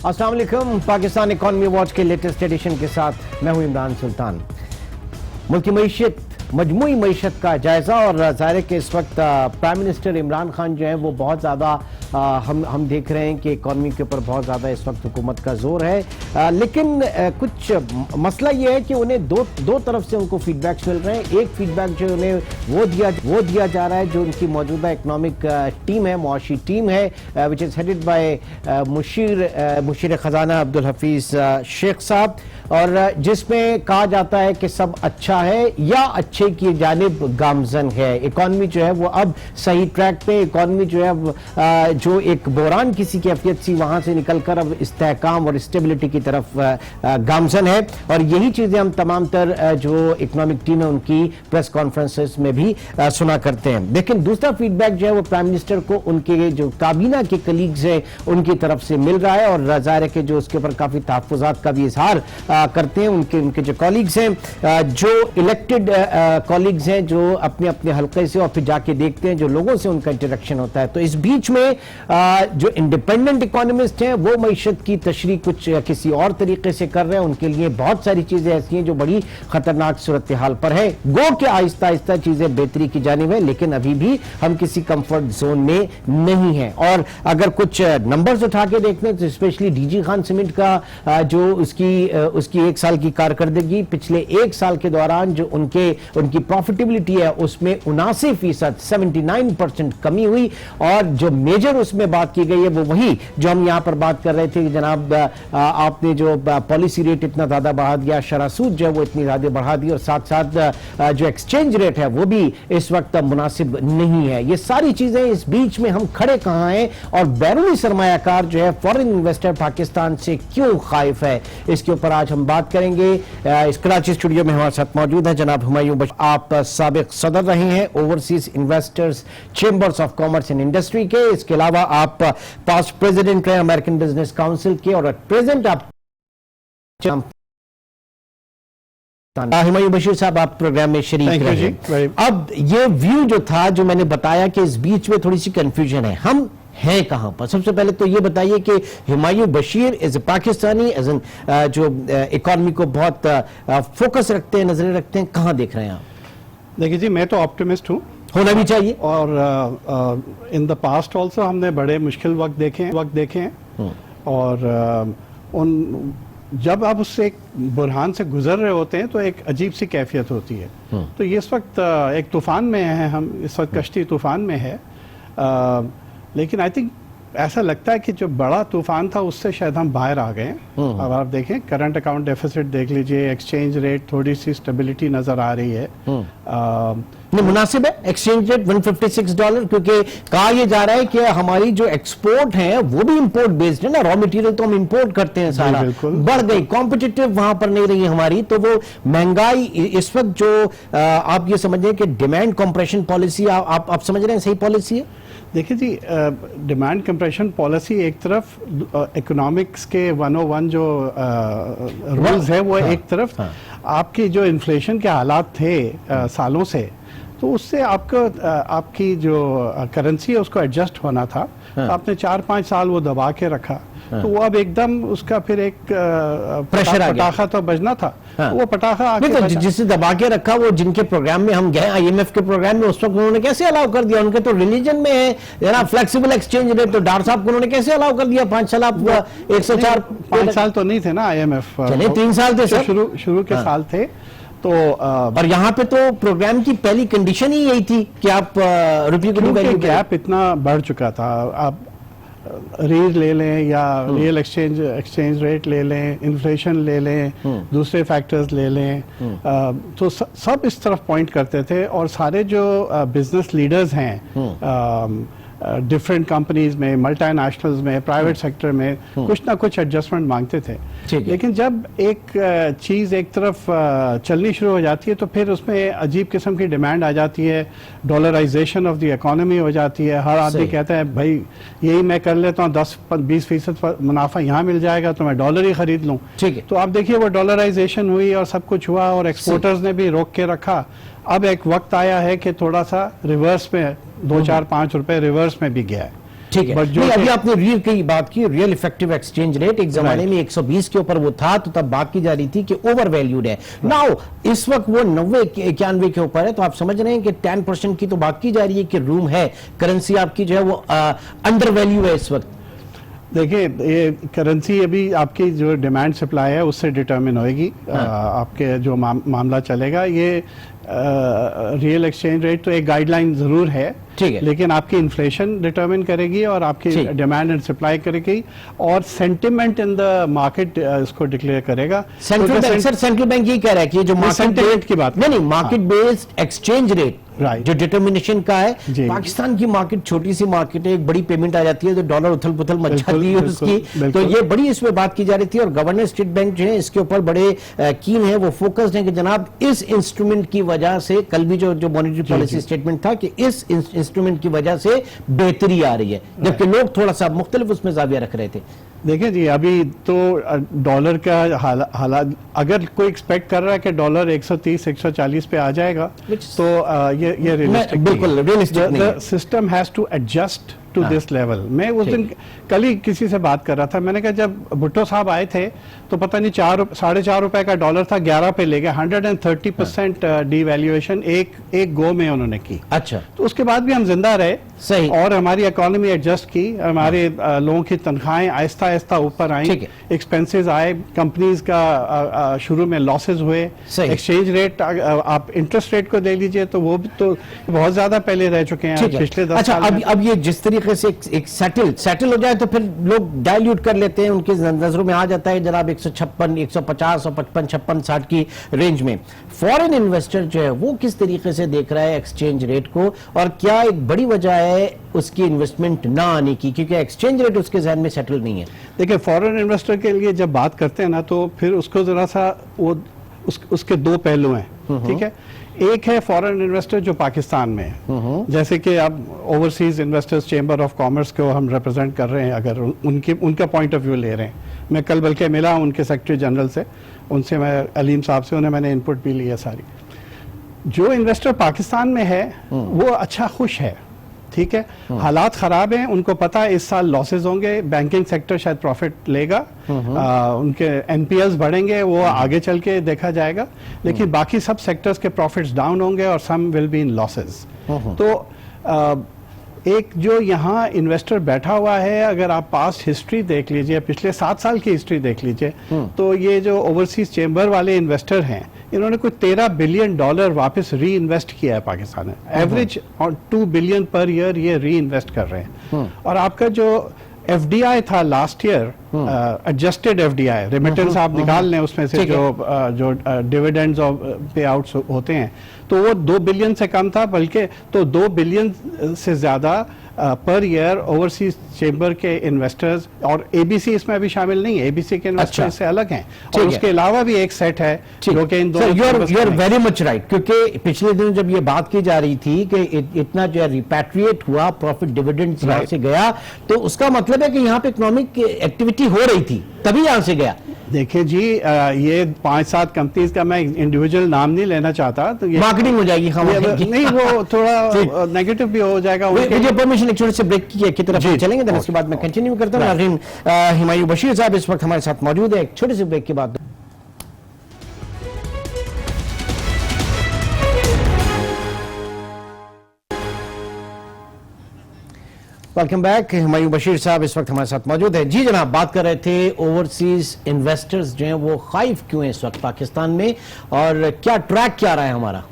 अस्सलाम वालेकुम। Pakistan economy watch के लेटेस्ट एडिशन के साथ मैं हूं इमरान सुल्तान। मुल्क की मईशत, मजमूई मईशत का जायजा और ज़ाहिर है कि इस वक्त प्राइम मिनिस्टर इमरान खान जो है वो बहुत ज़्यादा हम देख रहे हैं कि इकॉनमी के ऊपर बहुत ज़्यादा इस वक्त हुकूमत का जोर है, लेकिन कुछ मसला ये है कि उन्हें दो तरफ से उनको फीडबैक्स मिल रहे हैं। एक फीडबैक जो उन्हें वो दिया जा रहा है जो उनकी मौजूदा इकनॉमिक टीम है, मुआशी टीम है, विच इज़ हेडेड बाय मुशीर ख़जाना अब्दुल हफीज़ शेख साहब, और जिसमें कहा जाता है कि सब अच्छा है या अच्छे की जानिब गामजन है। इकॉनमी जो है वो अब सही ट्रैक पे, इकॉनमी जो है जो एक बोरान किसी कैफियत सी वहां से निकलकर अब इस्तेहकाम और स्टेबिलिटी की तरफ गामजन है। और यही चीजें हम तमाम तर जो इकोनॉमिक टीम है उनकी प्रेस कॉन्फ्रेंसेस में भी सुना करते हैं। लेकिन दूसरा फीडबैक जो है वो प्राइम मिनिस्टर को उनके जो काबीना के कलीग्स हैं उनकी तरफ से मिल रहा है, और ज़ाहिर है कि जो उसके ऊपर काफी तहफ़्फ़ुज़ात का भी इजहार करते हैं उनके जो कॉलीग्स हैं, जो इलेक्टेड कॉलीग्स हैं, जो अपने अपने हल्के से और फिर जाके देखते हैं जो लोगों से उनका इंटरेक्शन होता है। तो इस बीच में जो इंडिपेंडेंट इकोनॉमिस्ट हैं वो मईशत की तशरीह कुछ किसी और तरीके से कर रहे हैं। उनके लिए बहुत सारी चीजें ऐसी हैं जो बड़ी खतरनाक सूरत हाल पर है। गो के आहिस्ता आहिस्ता चीजें बेहतरी की जानिब है, लेकिन अभी भी हम किसी कंफर्ट जोन में नहीं है। और अगर कुछ नंबर्स उठा के देखते हैं तो स्पेशली डीजी खान सीमेंट का जो उसकी एक साल की कारकर्दगी, पिछले एक साल के दौरान जो उनकी प्रॉफिटेबिलिटी है उसमें 79%, 79% कमी हुई। और जो मेजर उसमें बात की गई है वो वही जो हम यहां पर बात कर रहे थे कि जनाब आपने जो पॉलिसी रेट इतना ज्यादा बढ़ा दिया, शरह सूद जो है वो इतनी ज्यादा बढ़ा दी, और साथ साथ जो एक्सचेंज रेट है वो भी इस वक्त मुनासिब नहीं है। ये सारी चीजें इस बीच में हम खड़े कहां हैं और बैरूनी सरमायाकार जो है फॉरेन इन्वेस्टर पाकिस्तान से क्यों खाइफ है, इसके ऊपर आज हम बात करेंगे। इस कराची स्टूडियो में हमारे साथ मौजूद है जनाब हुमायूं बशीर। आप साबिक सदर रहे हैं overseas investors chambers of commerce and industry के, इसके अलावा आप पास्ट प्रेसिडेंट रहे अमेरिकन बिजनेस काउंसिल के, और प्रेजेंट आप हुमायूं बशीर साहब आप प्रोग्राम में शरीक रहे। अब ये व्यू जो था जो मैंने बताया कि इस बीच में थोड़ी सी कंफ्यूजन है, हम हैं कहां पर। सबसे पहले तो ये बताइए कि Humayun Bashir as a Pakistani, as an जो इकॉनमी को बहुत फोकस रखते हैं, नजरें रखते हैं, कहां देख रहे हैं आप? देखिए जी, मैं तो ऑप्टिमिस्ट हूँ, होना भी चाहिए। और इन द पास्ट ऑल्सो हमने बड़े मुश्किल वक्त देखे हैं और जब आप उससे एक बुरहान से गुजर रहे होते हैं तो एक अजीब सी कैफियत होती है। तो ये इस वक्त एक तूफान में है, हम इस वक्त कश्ती तूफान में है, लेकिन आई थिंक ऐसा लगता है कि जो बड़ा तूफान था उससे शायद हम बाहर आ गए। अब आप देखें करंट अकाउंट डेफिसिट देख लीजिए, एक्सचेंज रेट थोड़ी सी स्टेबिलिटी नजर आ रही है। नहीं, मुनासिब है एक्सचेंज रेट $156, क्योंकि कहा यह जा रहा है कि हमारी जो एक्सपोर्ट है वो भी इंपोर्ट बेस्ड है ना, रॉ मटेरियल तो हम इंपोर्ट करते हैं, सारा बढ़ गई, कॉम्पिटिटिव वहां पर नहीं रही हमारी, तो वो महंगाई इस वक्त जो आप ये समझें कि डिमांड कंप्रेशन पॉलिसी आप समझ रहे हैं सही पॉलिसी है? देखिए जी, डिमांड कंप्रेशन पॉलिसी एक तरफ, इकोनॉमिक्स के 101 जो रूल्स है वो एक तरफ, आपकी जो इन्फ्लेशन के हालात थे सालों से, तो उससे आपकी जो करेंसी है उसको एडजस्ट होना था। आपने 4-5 साल वो दबा के रखा, तो वो अब एकदम उसका फिर एक प्रेशर पटाखा तो बजना था। वो पटाखा आके तो जिसे दबा के रखा, वो जिनके प्रोग्राम में हम गए IMF के प्रोग्राम में, उस वक्त उन्होंने कैसे अलाउ कर दिया? उनके तो रिलीजन में है जरा फ्लेक्सिबल एक्सचेंज रेट, तो डॉक्टर साहब को उन्होंने कैसे अलाउ कर दिया? 5 साल, आप 104 5 साल तो नहीं थे ना IMF, चले 3 साल थे सर, शुरू के साल थे। तो और यहाँ पे तो प्रोग्राम की पहली कंडीशन ही यही थी कि आप रुपये की गैप इतना बढ़ चुका था, आप रीज ले लें या रियल एक्सचेंज रेट ले लें, इन्फ्लेशन ले लें, दूसरे फैक्टर्स ले लें, तो सब इस तरफ पॉइंट करते थे। और सारे जो बिजनेस लीडर्स हैं डिफरेंट कंपनीज में, मल्टीनेशनल्स में, प्राइवेट सेक्टर में कुछ ना कुछ एडजस्टमेंट मांगते थे। लेकिन जब एक चीज़ एक तरफ चलनी शुरू हो जाती है तो फिर उसमें अजीब किस्म की डिमांड आ जाती है, डॉलराइजेशन ऑफ द इकोनॉमी हो जाती है। हर आदमी कहता है भाई यही मैं कर लेता हूँ, 10-20% मुनाफा यहाँ मिल जाएगा तो मैं डॉलर ही खरीद लूँ। तो आप देखिए वो डॉलराइजेशन हुई और सब कुछ हुआ और एक्सपोर्टर्स ने भी रोक के रखा। अब एक वक्त आया है कि थोड़ा सा रिवर्स में 2-4-5 रुपए रिवर्स में भी गया है। ठीक है। But जो नहीं, अभी आपने रियल की बात की, रियल इफेक्टिव एक्सचेंज रेट एक जमाने में 120 के ऊपर वो था, तो तब बात की जा रही थी कि ओवर वैल्यूड है। नाउ इस वक्त वो 90-91 के ऊपर है, तो आप समझ रहे हैं कि 10% की तो बात की जा रही है कि रूम है, करेंसी आपकी जो है वो अंडर वैल्यू है इस वक्त। देखिए, ये करेंसी अभी आपकी जो डिमांड सप्लाई है उससे डिटरमिन होएगी। आपके जो मामला चलेगा, ये रियल एक्सचेंज रेट तो एक गाइडलाइन जरूर है, ठीक है, लेकिन आपकी इन्फ्लेशन डिटरमिन करेगी और आपकी डिमांड एंड सप्लाई करेगी, और सेंटिमेंट इन द मार्केट इसको डिक्लेयर करेगा। Central bank, sir central bank यही कह रहा है कि जो मार्केट रेट की बात नहीं, market based exchange rate right जो डिटर्मिनेशन का है। पाकिस्तान की मार्केट छोटी सी मार्केट है, एक बड़ी पेमेंट आ जाती है तो डॉलर उथल पुथल मच जाती है उसकी, तो ये बड़ी इसमें बात की जा रही थी। और गवर्नर स्टेट बैंक जो है इसके ऊपर बड़े कीन है, वो फोकस्ड है कि जनाब इस इंस्ट्रूमेंट की वजह से, कल भी जो मॉनेटरी पॉलिसी स्टेटमेंट था कि इस इंस्ट्रूमेंट की वजह से बेहतरी आ रही है, जबकि लोग थोड़ा सा मुख्तलिफ उसमें जाविया रख रहे थे। देखिए जी, अभी तो डॉलर का हालात, अगर कोई एक्सपेक्ट कर रहा है कि डॉलर 130-140 पे आ जाएगा, तो ये रियलिस्टिक बिल्कुल रियलिस्टिक नहीं है। System has to adjust to this level. मैं उस दिन कल ही किसी से बात कर रहा था, मैंने कहा जब भुट्टो साहब आए थे तो पता नहीं 4-4.5 रुपए का डॉलर था, 11 पे ले गए। 130% डिवैल्यूएशन एक गो में उन्होंने की। अच्छा, तो उसके बाद भी हम जिंदा रहे, सही, और हमारी इकोनॉमी एडजस्ट की, हमारे लोगों की तनख्वाहें आहिस्ता आहिस्ता ऊपर आई, एक्सपेंसेस आए, कंपनीज का शुरू में लॉसेज हुए। एक्सचेंज रेट, आप इंटरेस्ट रेट को दे लीजिए तो वो भी तो बहुत ज्यादा पहले रह चुके हैं पिछले 10 साल। अच्छा, अब ये जिस तरीके से एक सेटल हो जाए तो फिर लोग डाइल्यूट कर लेते हैं, उनकी नजरों में आ जाता है जनाब 156, 150 और 55, 56, 60 की रेंज में। फॉरेन इन्वेस्टर जो है वो किस तरीके से देख रहा है एक्सचेंज रेट को, और क्या एक बड़ी वजह है उसकी इन्वेस्टमेंट ना आने की, क्योंकि एक्सचेंज रेट उसके जहन में सेटल नहीं है? देखिए, फॉरेन इन्वेस्टर के लिए जब बात करते हैं ना, तो फिर उसको जरा सा वो उसके दो पहलू हैं, ठीक है। एक है फॉरेन इन्वेस्टर जो पाकिस्तान में है, जैसे कि अब overseas investors chamber of commerce को हम रिप्रेजेंट कर रहे हैं, अगर उनका पॉइंट ऑफ व्यू ले रहे हैं। मैं कल बल्कि मिला उनके सेक्रेटरी जनरल से, उनसे मैं अलीम साहब से, उन्हें मैंने इनपुट भी लिया सारी। जो इन्वेस्टर पाकिस्तान में है वो अच्छा खुश है, ठीक है। हालात खराब हैं, उनको पता है इस साल लॉसेज होंगे, बैंकिंग सेक्टर शायद प्रॉफिट लेगा, उनके एनपीएल्स बढ़ेंगे, वो आगे चल के देखा जाएगा, लेकिन बाकी सब सेक्टर्स के प्रॉफिट्स डाउन होंगे और सम विल बी इन लॉसेज। तो एक जो यहाँ इन्वेस्टर बैठा हुआ है, अगर आप पास्ट हिस्ट्री देख लीजिए, पिछले 7 साल की हिस्ट्री देख लीजिए, तो ये जो ओवरसीज चेंबर वाले इन्वेस्टर हैं, इन्होंने कोई $13 बिलियन वापस री इन्वेस्ट किया है पाकिस्तान में। एवरेज 2 बिलियन पर ईयर ये री इन्वेस्ट कर रहे हैं। और आपका जो एफडीआई था last year, adjusted FDI, remittance आप निकाल लें उसमें से जो डिविडेंड्स और पे आउट्स होते हैं, तो वो 2 बिलियन से कम था, बल्कि तो 2 बिलियन से ज्यादा पर ईयर ओवरसीज चेंबर के इन्वेस्टर्स, और एबीसी इसमें अभी शामिल नहीं है, एबीसी के इन्वेस्टर से अलग हैं, और उसके अलावा भी एक सेट है जो कि इन दोनों। You are very much right, क्योंकि पिछले दिनों जब ये बात की जा रही थी कि इतना जो है रिपैट्रिएट हुआ, प्रॉफिट डिविडेंड्स यहाँ से गया, तो उसका मतलब है कि यहाँ पे इकोनॉमिक एक्टिविटी हो रही थी, तभी यहाँ से गया। देखिए जी, ये 5-7 कंपनीज का मैं इंडिविजुअल नाम नहीं लेना चाहता, तो ये मार्केटिंग हो जाएगी नहीं, वो थोड़ा नेगेटिव भी हो जाएगा। मुझे परमिशन एक छोटे से ब्रेक की तरफ चलेंगे, then उसके बाद मैं कंटिन्यू करता हूँ। नाज़रीन, हुमायूं बशीर साहब इस वक्त हमारे साथ मौजूद है, एक छोटे से ब्रेक के बाद। Welcome back. हुमायूं बशीर साहब इस वक्त हमारे साथ मौजूद है। जी जनाब, बात कर रहे थे ओवरसीज इन्वेस्टर्स जो हैं वो खौफ क्यों हैं इस वक्त पाकिस्तान में, और क्या ट्रैक क्या रहा है हमारा?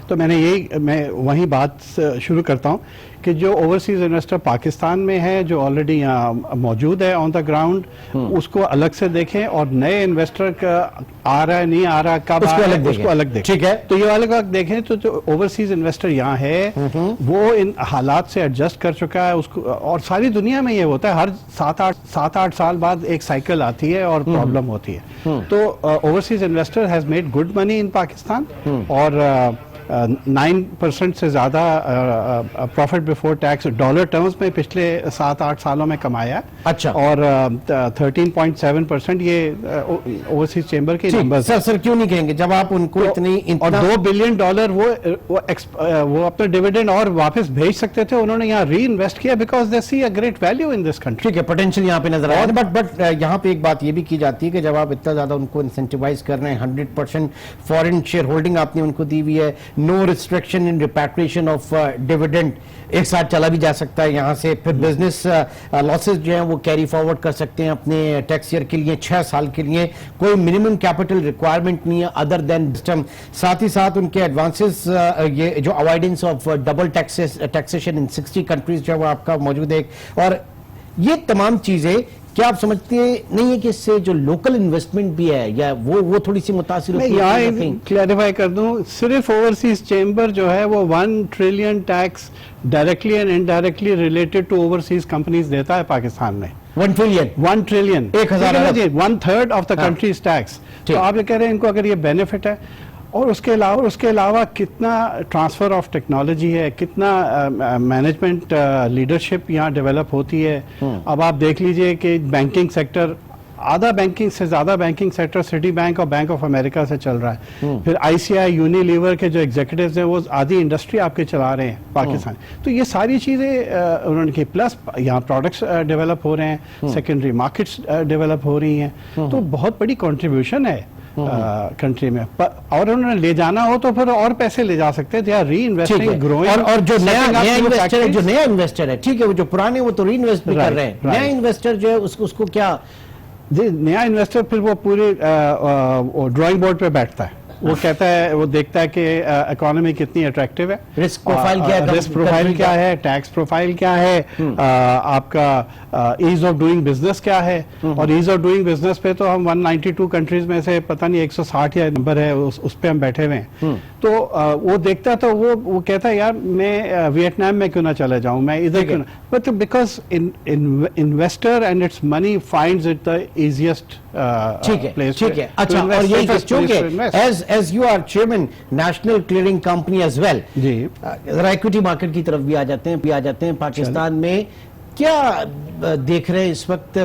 तो मैं वही बात शुरू करता हूँ कि जो ओवरसीज इन्वेस्टर पाकिस्तान में है, जो ऑलरेडी यहाँ मौजूद है ऑन द ग्राउंड, उसको अलग से देखें, और नए इन्वेस्टर का आ रहा है नहीं आ रहा, कब आ रहा है, उसको अलग देखें। ठीक है, तो ये अलग अलग देखें। तो जो ओवरसीज इन्वेस्टर यहाँ है वो इन हालात से एडजस्ट कर चुका है उसको, और सारी दुनिया में ये होता है, हर 7-8 साल बाद एक साइकिल आती है और प्रॉब्लम होती है। तो overseas investor has made good money in Pakistan, और 9% से ज़्यादा profit before tax dollar terms में पिछले 7-8 सालों में कमाया है। अच्छा। और 13.7% ये ओवरसीज चेंबर के नंबर्स। सर क्यों नहीं कहेंगे जब आप उनको और $2 बिलियन वो अपना डिविडेंड और वापस भेज सकते थे, उन्होंने यहाँ री इन्वेस्ट किया because they see a great value in this country. ठीक है, पोटेंशियल यहाँ पे नजर आया। बट यहाँ पे एक बात ये भी की जाती है कि जब आप इतना ज्यादा उनको इंसेंटिवाइज कर रहे हैं, 100% फॉरेन शेयर होल्डिंग आपने उनको दी हुई है, no restriction in repatriation of dividend, एक साथ चला भी जा सकता है यहाँ से, फिर बिजनेस लॉसेस जो हैं वो कैरी फॉरवर्ड कर सकते हैं अपने टैक्स ईयर के लिए 6 साल के लिए, कोई मिनिमम कैपिटल रिक्वायरमेंट नहीं है अदर देन सिस्टम। साथ ही साथ उनके एडवांसेस, ये जो avoidance of double taxation in 60 countries जो है वो आपका मौजूद है। और ये तमाम चीजें क्या आप समझते नहीं है कि इससे जो लोकल इन्वेस्टमेंट भी है या वो थोड़ी सी मुतासिर होती है? यहाँ क्लैरिफाई कर दूं, सिर्फ ओवरसीज चेंबर जो है वो 1 trillion tax directly and indirectly related to overseas companies देता है पाकिस्तान में। 1 trillion 1,000 1/3 of the country's tax. तो आप ये कह रहे हैं इनको अगर ये बेनिफिट है, और उसके अलावा कितना ट्रांसफर ऑफ टेक्नोलॉजी है, कितना मैनेजमेंट लीडरशिप यहाँ डेवलप होती है। अब आप देख लीजिए कि बैंकिंग सेक्टर, आधा बैंकिंग से ज्यादा बैंकिंग सेक्टर सिटी बैंक और बैंक ऑफ अमेरिका से चल रहा है। फिर आईसीआई, यूनिलीवर के जो एग्जीक्यूटिव्स हैं वो आधी इंडस्ट्री आपके चला रहे हैं पाकिस्तान। तो ये सारी चीजें उन्होंने की, प्लस यहाँ प्रोडक्ट्स डेवलप हो रहे हैं, सेकेंडरी मार्केट्स डेवलप हो रही हैं, तो बहुत बड़ी कंट्रीब्यूशन है कंट्री में। और उन्होंने ले जाना हो तो फिर और पैसे ले जा सकते हैं, री इन्वेस्टिंग, ग्रोइंग। और जो नया इन्वेस्टर है, ठीक है, वो जो पुराने वो तो री इन्वेस्ट भी कर रहे हैं, नया इन्वेस्टर जो है उसको क्या जी, नया इन्वेस्टर फिर वो पूरे ड्राइंग बोर्ड पे बैठता है, वो कहता है, वो देखता है कि इकोनॉमी कितनी अट्रैक्टिव है, रिस्क प्रोफाइल क्या है, रिस्क प्रोफाइल क्या है, टैक्स प्रोफाइल क्या है, आपका ईज ऑफ डूइंग बिजनेस क्या है। और ईज ऑफ डूइंग बिजनेस पे तो हम 192 कंट्रीज में से पता नहीं 160 या नंबर है, उस पे हम बैठे हुए हैं। तो वो देखता है, तो वो कहता है यार मैं वियतनाम में क्यों ना चले जाऊं, मैं इधर क्यों ना, but because investor and it's money finds it the easiest place. ठीक है, अच्छा। और ये चूंकि as you are chairman national clearing company as well, जी, जरा इक्विटी मार्केट की तरफ भी आ जाते हैं पाकिस्तान में क्या देख रहे हैं इस वक्त?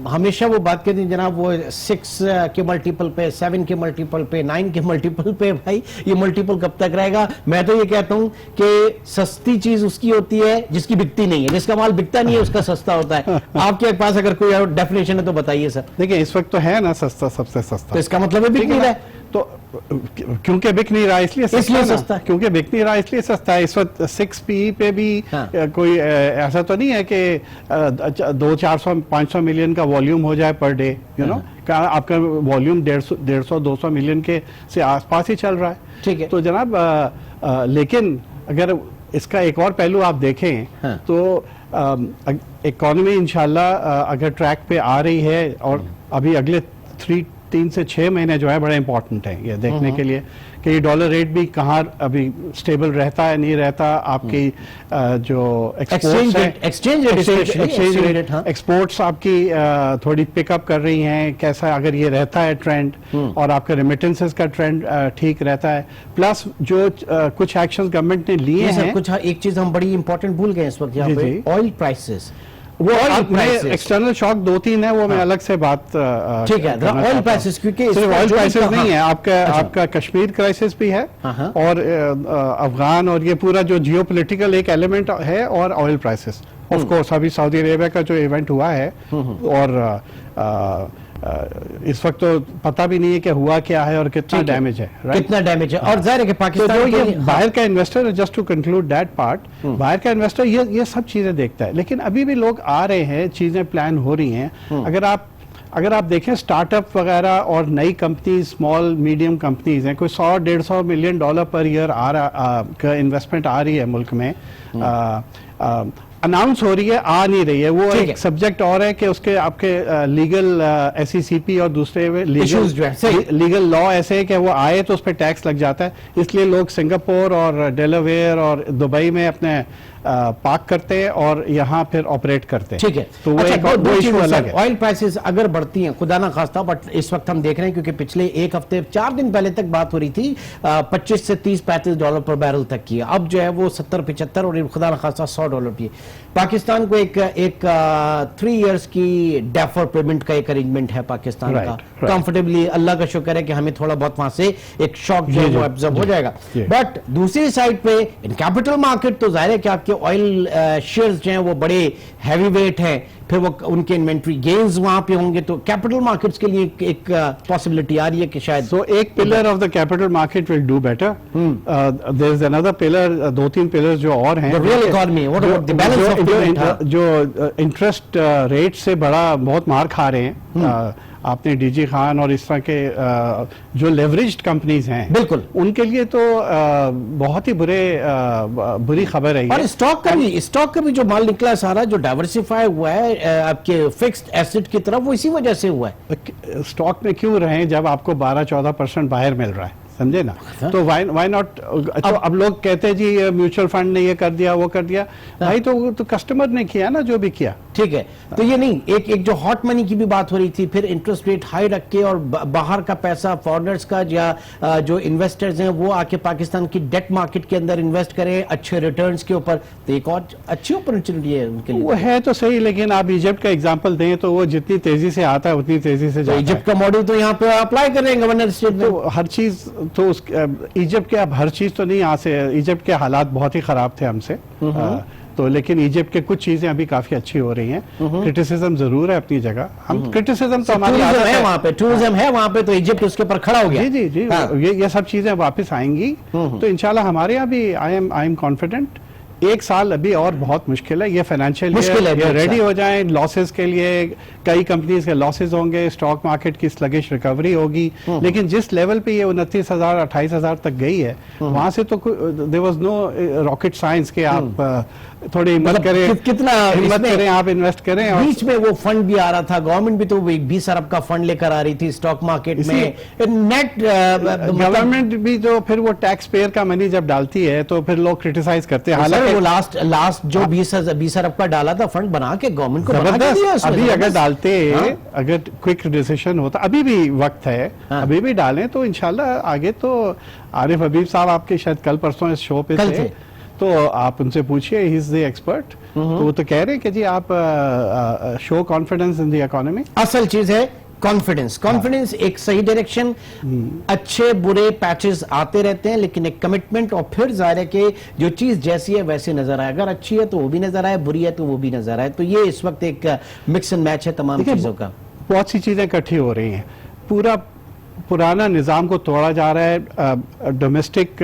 हमेशा वो बात कहते हैं जनाब, वो 6 के मल्टीपल पे, 7 के मल्टीपल पे, 9 के मल्टीपल पे, भाई ये मल्टीपल कब तक रहेगा? मैं तो ये कहता हूं कि सस्ती चीज उसकी होती है जिसकी बिकती नहीं है, जिसका माल बिकता नहीं है उसका सस्ता होता है। आपके पास अगर कोई डेफिनेशन है तो बताइए सर। देखिए इस वक्त तो है ना सस्ता, सबसे सस्ता, तो इसका मतलब है बिक नहीं रहा है, तो क्योंकि बिक नहीं रहा इसलिए सस्ता, क्योंकि बिक नहीं रहा इसलिए सस्ता है। इस वक्त 6 PE पे भी कोई ऐसा तो नहीं है कि 200-400-500 मिलियन का वॉल्यूम हो जाए पर डे, यू नो, आपका वॉल्यूम 150-200 मिलियन के से आसपास ही चल रहा है। ठीक है, तो जनाब लेकिन अगर इसका एक और पहलू आप देखें तो इकोनॉमी इंशाल्लाह अगर ट्रैक पे आ रही है, और अभी अगले 3 से 6 महीने जो है बड़े इंपॉर्टेंट है ये देखने के लिए कि ये डॉलर रेट भी कहाँ अभी स्टेबल रहता है, नहीं रहता। आपकी जो एक्सपोर्ट्स हैं, एक्सचेंज रेट, एक्सपोर्ट्स आपकी थोड़ी पिकअप कर रही हैं, कैसा अगर ये रहता है ट्रेंड, और आपका रेमिटेंसेस का ट्रेंड ठीक रहता है, प्लस जो कुछ एक्शन गवर्नमेंट ने लिए हैं। कुछ एक चीज हम बड़ी इंपॉर्टेंट भूल गए इस वक्त यहाँ पे, ऑयल प्राइसेस। वो एक्सटर्नल शॉक 2-3 है, वो मैं अलग से बात, ठीक है, ऑयल प्राइसेस, क्योंकि सिर्फ ऑयल प्राइसेस नहीं है, आपका कश्मीर क्राइसिस भी है, और अफगान, और ये पूरा जो जियोपॉलिटिकल एक एलिमेंट है, और ऑयल प्राइसेस ऑफ कोर्स। अभी सऊदी अरेबिया का जो इवेंट हुआ है, और इस वक्त तो पता भी नहीं है कि हुआ क्या है और कितना डैमेज है, कितना डैमेज है। और जाहिर है कि पाकिस्तान तो ये बाहर का investor, just to conclude that part, बाहर का इन्वेस्टर ये सब चीजें देखता है, लेकिन अभी भी लोग आ रहे हैं, चीजें प्लान हो रही हैं। अगर आप देखें स्टार्टअप वगैरह और नई कंपनीज, स्मॉल मीडियम कंपनीज हैं, कोई 100-150 मिलियन डॉलर पर ईयर का इन्वेस्टमेंट आ रही है मुल्क में, अनाउंस हो रही है, आ नहीं रही है। वो एक सब्जेक्ट और है कि उसके आपके लीगल SECP और दूसरे लीगल लॉ ऐसे है कि वो आए तो उस पर टैक्स लग जाता है, इसलिए लोग सिंगापुर और डेलावेयर और दुबई में अपने पार्क करते हैं और यहाँ फिर ऑपरेट करते हैं। ठीक है, तो वो अच्छा, एक वो इशू अलग है। ऑयल प्राइसेस अगर बढ़ती हैं, खुदा ना खास्ता, बट इस वक्त हम देख रहे हैं क्योंकि पिछले एक हफ्ते 4 दिन पहले तक बात हो रही थी 25 से 30-35 डॉलर पर बैरल तक की, अब जो है वो 70-75 और खुदा ना खास्ता $100 की। पाकिस्तान को एक 3 इयर्स की डेफर पेमेंट का एक अरेंजमेंट है पाकिस्तान का, कंफर्टेबली, अल्लाह का शुक्र है कि हमें थोड़ा बहुत वहां से एक शॉक जो है वो एब्जॉर्ब हो जाएगा। बट दूसरी साइड पे इन कैपिटल मार्केट तो जाहिर है कि आपके ऑयल शेयर्स जो हैं वो बड़े हैवी वेट हैं, फिर वो उनके इन्वेंट्री गेन्स वहां पे होंगे, तो कैपिटल मार्केट्स के लिए एक पॉसिबिलिटी आ रही है कि शायद सो एक pillar of the capital market will do better. There is another pillar, 2-3 pillars जो और हैं, real economy, what about the balance of payment, जो इंटरेस्ट रेट से बड़ा बहुत मार खा रहे हैं। आपने डीजी खान और इस तरह के जो लेवरेज्ड कंपनीज हैं, बिल्कुल, उनके लिए तो बहुत ही बुरी खबर है। और स्टॉक का भी जो माल निकला है सारा, जो डाइवर्सिफाई हुआ है आपके फिक्स्ड एसेट की तरफ, वो इसी वजह से हुआ है। स्टॉक में क्यों रहे जब आपको 12-14% बाहर मिल रहा है, समझे ना? तो वाई नॉट? अब लोग कहते हैं जी म्यूचुअल फंड ने ये कर दिया, वो कर दिया। भाई तो कस्टमर ने किया ना जो भी किया। ठीक है, तो ये नहीं, एक जो हॉट मनी की भी बात हो रही थी, फिर इंटरेस्ट रेट हाई रख के और बाहर का पैसा फॉरेनर्स का या जो इन्वेस्टर्स हैं वो आके पाकिस्तान की डेट मार्केट के अंदर इन्वेस्ट करें अच्छे रिटर्न्स के ऊपर, तो एक और अच्छी अपॉर्चुनिटी है उनके लिए। वो है तो सही, लेकिन आप इजिप्ट का एग्जांपल दें तो वो जितनी तेजी से आता है उतनी तेजी से जाता है। इजिप्ट का मॉडल तो यहाँ पे अप्लाई कर रहे हैं गवर्नर स्टेट में, तो हर चीज तो इजिप्ट के, अब हर चीज तो नहीं यहाँ से, इजिप्ट के हालात बहुत ही खराब थे हमसे, तो लेकिन इजिप्ट के कुछ चीजें अभी काफी अच्छी हो रही हैं। क्रिटिसिज्म जरूर है अपनी जगह, हम क्रिटिसिज्म तो हमारी आदत है, वहाँ पे टूरिज्म है, वहाँ पे तो इजिप्ट उसके ऊपर खड़ा हो गया। जी जी जी, ये सब चीजें वापस आएंगी, तो इंशाल्लाह हमारे यहाँ भी आई एम कॉन्फिडेंट। एक साल अभी और बहुत मुश्किल है, ये फाइनेंशियल ईयर रेडी हो जाए लॉसेस के लिए, कई कंपनीज के लॉसेस होंगे, स्टॉक मार्केट की स्लगिश रिकवरी होगी, लेकिन जिस लेवल पे ये 29,000 28,000 तक गई है, वहां से तो there was no rocket science के आप थोड़ी हिम्मत करें, कितना हिम्मत करें, आप इन्वेस्ट करें। और बीच में वो फंड भी आ रहा था, गवर्नमेंट भी तो 20 अरब का फंड लेकर आ रही थी स्टॉक मार्केट में, नेट गवर्नमेंट भी तो फिर वो टैक्स पेयर का मनी जब डालती है तो फिर लोग क्रिटिसाइज करते हैं। हालांकि वो लास्ट जो 20 अरब का डाला था फंड बना के गवर्नमेंट को जबरदस्त, अभी अगर डालते, अगर क्विक डिसीजन होता, अभी भी वक्त है, अभी भी डालें तो इंशाल्लाह आगे तो। आरिफ हबीब साहब आपके शायद कल परसों इस शो पे थे, तो आप उनसे पूछिए, ही इज द एक्सपर्ट, तो वो तो कह रहे हैं कि जी आप show confidence in the economy. असल चीज है कॉन्फिडेंस, एक सही डायरेक्शन, अच्छे बुरे पैचेस आते रहते हैं, लेकिन एक कमिटमेंट, और फिर जाहिर है कि जो चीज जैसी है वैसे नजर आए, अगर अच्छी है तो वो भी नजर आए, बुरी है तो वो भी नजर आए, तो ये इस वक्त एक मिक्स एंड मैच है तमाम चीजों का। बहुत सी चीजें इकट्ठी हो रही हैं, पूरा पुराना निजाम को तोड़ा जा रहा है, डोमेस्टिक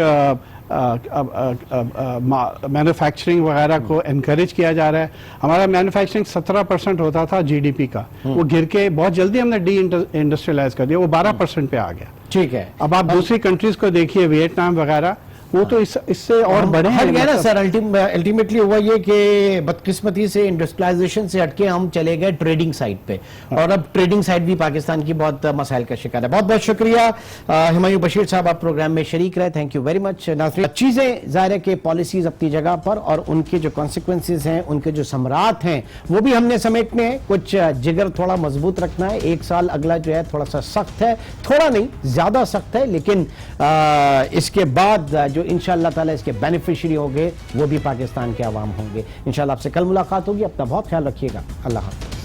मैन्युफैक्चरिंग वगैरह को एनकरेज किया जा रहा है। हमारा मैन्युफैक्चरिंग 17% होता था जीडीपी का, वो गिर के बहुत जल्दी हमने डी इंडस्ट्रियलाइज कर दिया, वो 12% पे आ गया। ठीक है, अब आप दूसरी कंट्रीज को देखिए, वियतनाम वगैरह, वो तो इससे और बड़े हट गए ना सर। अल्टीमेटली हुआ ये कि बदकिस्मती से इंडस्ट्रियलाइजेशन से हटके हम चले गए ट्रेडिंग साइड पे, और अब ट्रेडिंग साइड भी पाकिस्तान की बहुत मसाइल का शिकार है। बहुत बहुत शुक्रिया हुमायूं बशीर साहब, आप प्रोग्राम में शरीक रहे, थैंक यू वेरी मच। नाज़रीन, चीजें जाहिर है कि पॉलिसीज अपनी जगह पर, और उनके जो कॉन्सिक्वेंसेज हैं, उनके जो समरात हैं, वो भी हमने समेटने हैं। कुछ जिगर थोड़ा मजबूत रखना है। एक साल अगला जो है थोड़ा सा सख्त है, थोड़ा नहीं ज्यादा सख्त है, लेकिन इसके बाद जो इंशाअल्लाह ताला इसके बेनिफिशियरी होंगे वो भी पाकिस्तान के अवाम होंगे। इंशाअल्लाह आपसे कल मुलाकात होगी। अपना बहुत ख्याल रखिएगा। अल्लाह हाफ़िज़।